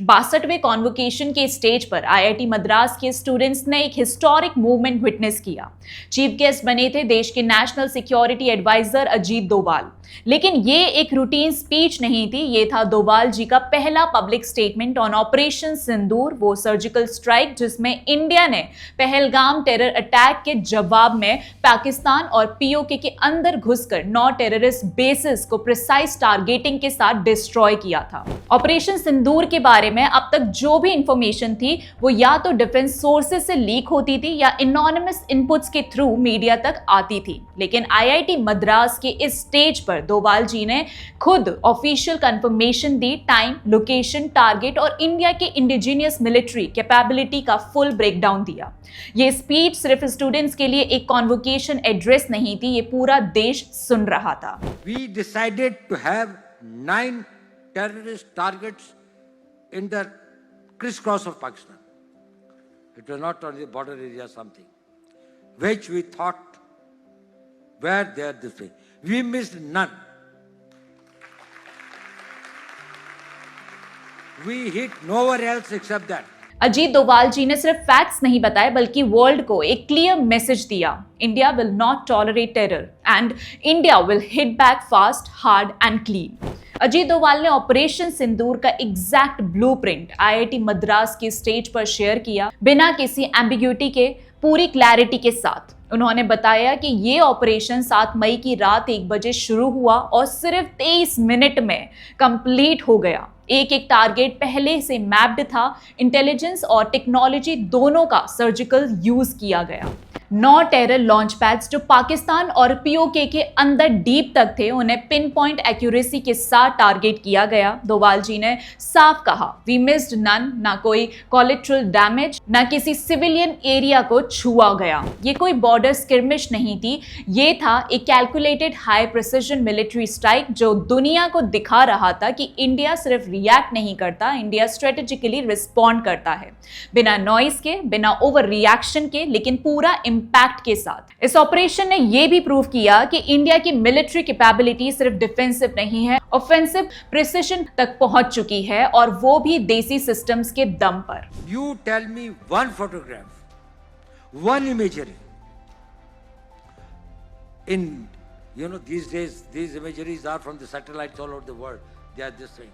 62वें convocation के stage पर IIT Madras के स्टूडेंट्स ने एक हिस्टोरिक मूवमेंट विटनेस किया। चीफ गेस्ट बने थे देश के national security advisor Ajit Doval. लेकिन ये एक रूटीन स्पीच नहीं थी, ये था डोभाल जी का पहला पब्लिक स्टेटमेंट ऑन ऑपरेशन सिंदूर, वो सर्जिकल स्ट्राइक जिसमें इंडिया ने पहलगाम टेरर अटैक के जवाब में पाकिस्तान और पीओके के अंदर घुसकर 9 टेररिस्ट बेसिस को प्रिसाइज टारगेटिंग के साथ डिस्ट्रॉय किया था। ऑपरेशन सिंदूर के बारे में अब तक जो भी इंफॉर्मेशन थी वो या तो डिफेंस सोर्सेज से लीक होती थी या एनोनिमस इनपुट्स के थ्रू मीडिया तक आती थी। लेकिन आईआईटी मद्रास के इस स्टेज पर डोभाल जी ने खुद ऑफिशियल कंफर्मेशन दी, टाइम, लोकेशन, टारगेट और इंडिया के इंडिजिनियस मिलिट्री कैपेबिलिटी का फुल ब्रेकडाउन दिया। ये स्पीच सिर्फ स्टूडेंट्स के लिए एक कॉन्वोकेशन एड्रेस नहीं थी, ये पूरा देश सुन रहा था। We decided to have 9 terrorist targets in the crisscross of Pakistan. It was not on the border area something, which we thought were there this way. We missed none. We hit nowhere else except that. Ajit Doval ji ने सिर्फ facts नहीं बताए बल्कि world को एक clear message दिया। India will not tolerate terror and India will hit back fast, hard and clean. Ajit Doval ने operation सिंदूर का एग्जैक्ट ब्लूप्रिंट आईआईटी मद्रास के स्टेज पर शेयर किया, बिना किसी एम्बिग्यूटी के, पूरी क्लैरिटी के साथ। उन्होंने बताया कि ये ऑपरेशन 7 मई की रात 1 बजे शुरू हुआ और सिर्फ 23 मिनट में कंप्लीट हो गया। एक एक टारगेट पहले से मैप्ड था, इंटेलिजेंस और टेक्नोलॉजी दोनों का सर्जिकल यूज किया गया। 9 टेरर लॉन्च पैड्स जो पाकिस्तान और पीओके के अंदर डीप तक थे, उन्हें पिन पॉइंट एक्यूरेसी के साथ टारगेट किया गया। डोभाल जी ने साफ कहा, वी मिस्ड नन, ना कोई कोलैटरल डैमेज, ना किसी सिविलियन एरिया को छुआ गया। ये कोई बॉर्डर स्किर्मिश नहीं थी, ये था एक calculated high precision military strike जो दुनिया को दिखा रहा था कि इंडिया सिर्फ रिएक्ट नहीं करता, इंडिया स्ट्रेटेजिकली रिस्पॉन्ड करता है, बिना नॉइस के, बिना ओवर रिएक्शन के, लेकिन पूरा इंपैक्ट के साथ। इस ऑपरेशन ने यह भी प्रूव किया कि इंडिया की मिलिट्री कैपेबिलिटी सिर्फ डिफेंसिव नहीं है, ऑफेंसिव प्रिसिजन तक पहुंच चुकी है, और वो भी देसी सिस्टम्स के दम पर। You tell me one photograph, one imagery. In these days, these imageries are from the satellites all over the world. They are this thing,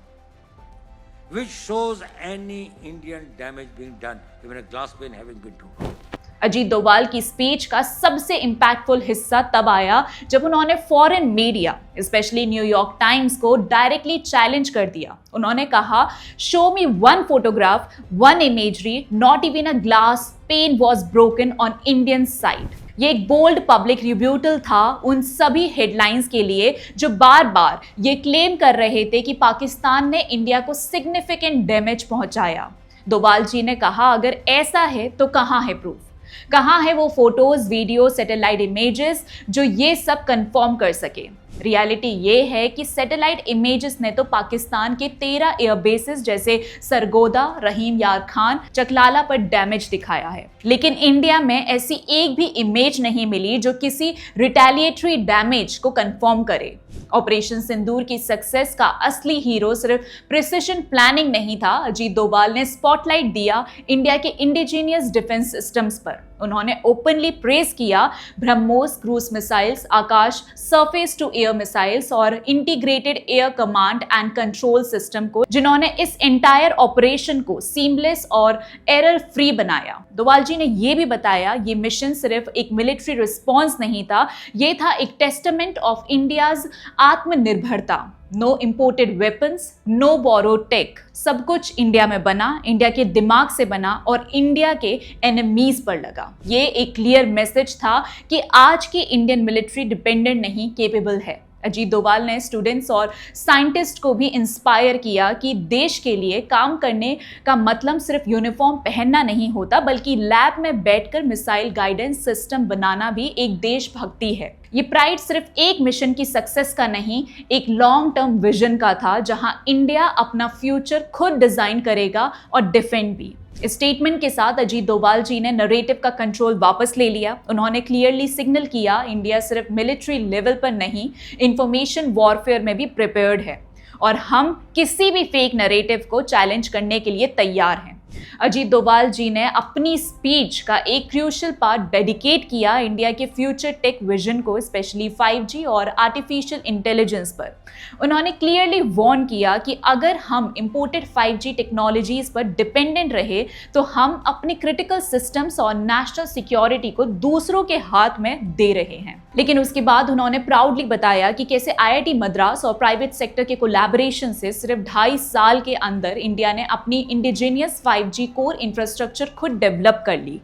which shows any Indian damage being done, even a glass pane having been thrown. Ajit Doval की speech का सबसे impactful हिस्सा तब आया जब उन्होंने foreign media, specially New York times को directly challenge कर दिया। उन्होंने कहा, show me one photograph, one imagery, not even a glass pain was broken on Indian side. ये एक बोल्ड पब्लिक रिब्यूटल था उन सभी हेडलाइंस के लिए जो बार बार ये क्लेम कर रहे थे कि पाकिस्तान ने इंडिया को सिग्निफिकेंट डैमेज पहुंचाया। डोभाल जी ने कहा, अगर ऐसा है तो कहां है प्रूफ, कहां है वो फोटोज, वीडियो, सैटेलाइट इमेजेस जो ये सब कंफर्म कर सके। रियलिटी ये है कि सैटेलाइट इमेजेस ने तो पाकिस्तान के 13 एयरबेसेस जैसे सरगोदा, रहीम यार खान, चकलाला पर डैमेज दिखाया है, लेकिन इंडिया में ऐसी एक भी इमेज नहीं मिली जो किसी रिटेलिएटरी डैमेज को कंफर्म करे। ऑपरेशन सिंदूर की सक्सेस का असली हीरो सिर्फ प्रिसिजन प्लानिंग नहीं था। अजीत डोभाल ने स्पॉटलाइट दिया इंडिया के इंडिजीनियस डिफेंस सिस्टम्स पर। उन्होंने ओपनली प्रेज किया BrahMos cruise missiles, Akash surface to air missiles और integrated air command and control system को, जिन्होंने इस एंटायर ऑपरेशन को सीमलेस और एरर फ्री बनाया। डोभाल जी ने यह भी बताया, ये मिशन सिर्फ एक मिलिट्री रिस्पॉन्स नहीं था, ये था एक टेस्टामेंट ऑफ इंडियाज आत्मनिर्भरता। No imported weapons, no borrowed tech, सब कुछ इंडिया में बना, इंडिया के दिमाग से बना और इंडिया के एनिमीज पर लगा। ये एक क्लियर मैसेज था कि आज की इंडियन मिलिट्री डिपेंडेंट नहीं, केपेबल है। अजीत डोभाल ने स्टूडेंट्स और साइंटिस्ट को भी इंस्पायर किया कि देश के लिए काम करने का मतलब सिर्फ यूनिफॉर्म पहनना नहीं होता, बल्कि लैब में बैठकर मिसाइल गाइडेंस सिस्टम बनाना भी एक देशभक्ति है। ये प्राइड सिर्फ एक मिशन की सक्सेस का नहीं, एक लॉन्ग टर्म विजन का था, जहां इंडिया अपना फ्यूचर खुद डिजाइन करेगा और डिफेंड भी। इस स्टेटमेंट के साथ अजीत डोभाल जी ने नरेटिव का कंट्रोल वापस ले लिया। उन्होंने क्लियरली सिग्नल किया, इंडिया सिर्फ मिलिट्री लेवल पर नहीं, इंफॉर्मेशन वॉरफेयर में भी प्रिपेयर्ड है। और हम किसी भी फेक नैरेटिव को चैलेंज करने के लिए तैयार हैं। अजीत डोभाल जी ने अपनी स्पीच का एक क्रूशियल पार्ट डेडिकेट किया इंडिया के फ्यूचर टेक विजन को, स्पेशली 5G और आर्टिफिशियल इंटेलिजेंस पर। उन्होंने क्लियरली वार्न किया कि अगर हम इंपोर्टेड 5G टेक्नोलॉजीज पर डिपेंडेंट रहे तो हम अपने क्रिटिकल सिस्टम्स और नेशनल सिक्योरिटी को दूसरों के हाथ में दे रहे हैं। लेकिन उसके बाद उन्होंने प्राउडली बताया कि कैसे IIT मद्रास और प्राइवेट सेक्टर के कोलैबोरेशन से सिर्फ 2.5 साल के अंदर इंडिया ने अपनी इंडिजिनियस 5G कोर इंफ्रास्ट्रक्चर खुद डेवलप कर ली।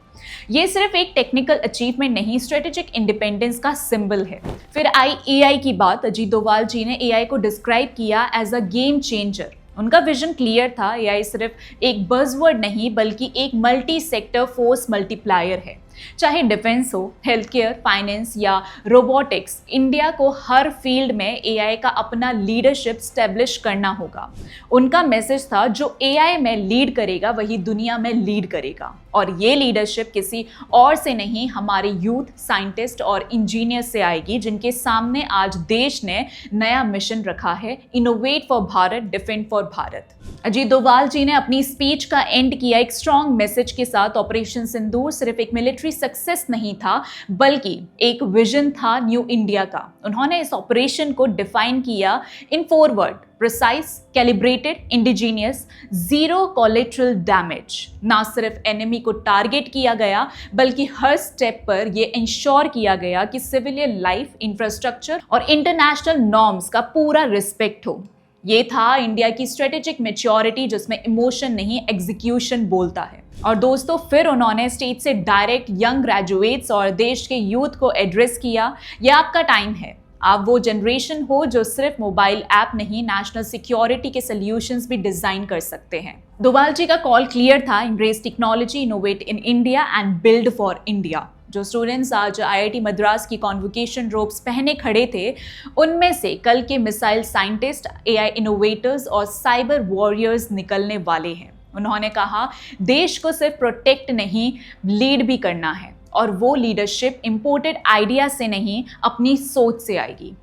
ये सिर्फ एक टेक्निकल अचीवमेंट नहीं, स्ट्रेटेजिक इंडिपेंडेंस का सिंबल है। फिर आई AI की बात। अजीत डोभाल जी ने AI को डिस्क्राइब किया एज अ गेम चेंजर। उनका विजन क्लियर था, AI सिर्फ एक बज़वर्ड नहीं बल्कि एक मल्टी सेक्टर फोर्स मल्टीप्लायर है। चाहे डिफेंस हो, हेल्थ केयर, फाइनेंस या रोबोटिक्स, इंडिया को हर फील्ड में AI का अपना लीडरशिप स्टैब्लिश करना होगा। उनका मैसेज था, जो AI में लीड करेगा वही दुनिया में लीड करेगा, और ये लीडरशिप किसी और से नहीं, हमारे यूथ, साइंटिस्ट और इंजीनियर से आएगी, जिनके सामने आज देश ने नया मिशन रखा है, innovate for Bharat, defend for Bharat. Ajit Doval ji ने अपनी स्पीच का एंड किया एक स्ट्रॉन्ग मैसेज के साथ। ऑपरेशन सिंदूर सिर्फ एक मिलिट्री सक्सेस नहीं था बल्कि एक विजन था न्यू इंडिया का। उन्होंने इस ऑपरेशन को डिफाइन किया इन 4 word: precise, calibrated, indigenous, zero collateral damage. ना सिर्फ एनिमी को टारगेट किया गया बल्कि हर स्टेप पर यह इंश्योर किया गया कि सिविलियन लाइफ, इंफ्रास्ट्रक्चर और इंटरनेशनल नॉर्म्स का पूरा रिस्पेक्ट हो। ये था इंडिया की स्ट्रेटेजिक मैच्योरिटी, जिसमें इमोशन नहीं एग्जीक्यूशन बोलता है। और दोस्तों, फिर उन्होंने स्टेज से डायरेक्ट यंग ग्रेजुएट्स और देश के यूथ को एड्रेस किया। यह आपका टाइम है। आप वो जनरेशन हो जो सिर्फ मोबाइल ऐप नहीं, नेशनल सिक्योरिटी के सॉल्यूशंस भी डिजाइन कर सकते हैं। डोभाल जी का कॉल क्लियर था: embrace technology, innovate in India and build for India. जो स्टूडेंट्स आज IIT मद्रास की कॉन्वोकेशन रोब्स पहने खड़े थे, उनमें से कल के मिसाइल साइंटिस्ट, AI इनोवेटर्स और साइबर वॉरियर्स निकलने वाले हैं। उन्होंने कहा, देश को सिर्फ प्रोटेक्ट नहीं, लीड भी करना है, और वो लीडरशिप इंपोर्टेड आइडिया से नहीं, अपनी सोच से आएगी।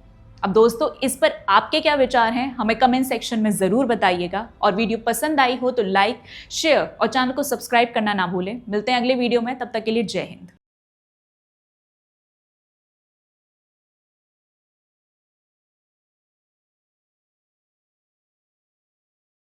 अब दोस्तों, इस पर आपके क्या विचार हैं, हमें कमेंट सेक्शन में ज़रूर बताइएगा। और वीडियो पसंद आई हो तो लाइक, शेयर और चैनल को सब्सक्राइब करना ना भूलें। मिलते हैं अगले वीडियो में, तब तक के लिए जय हिंद।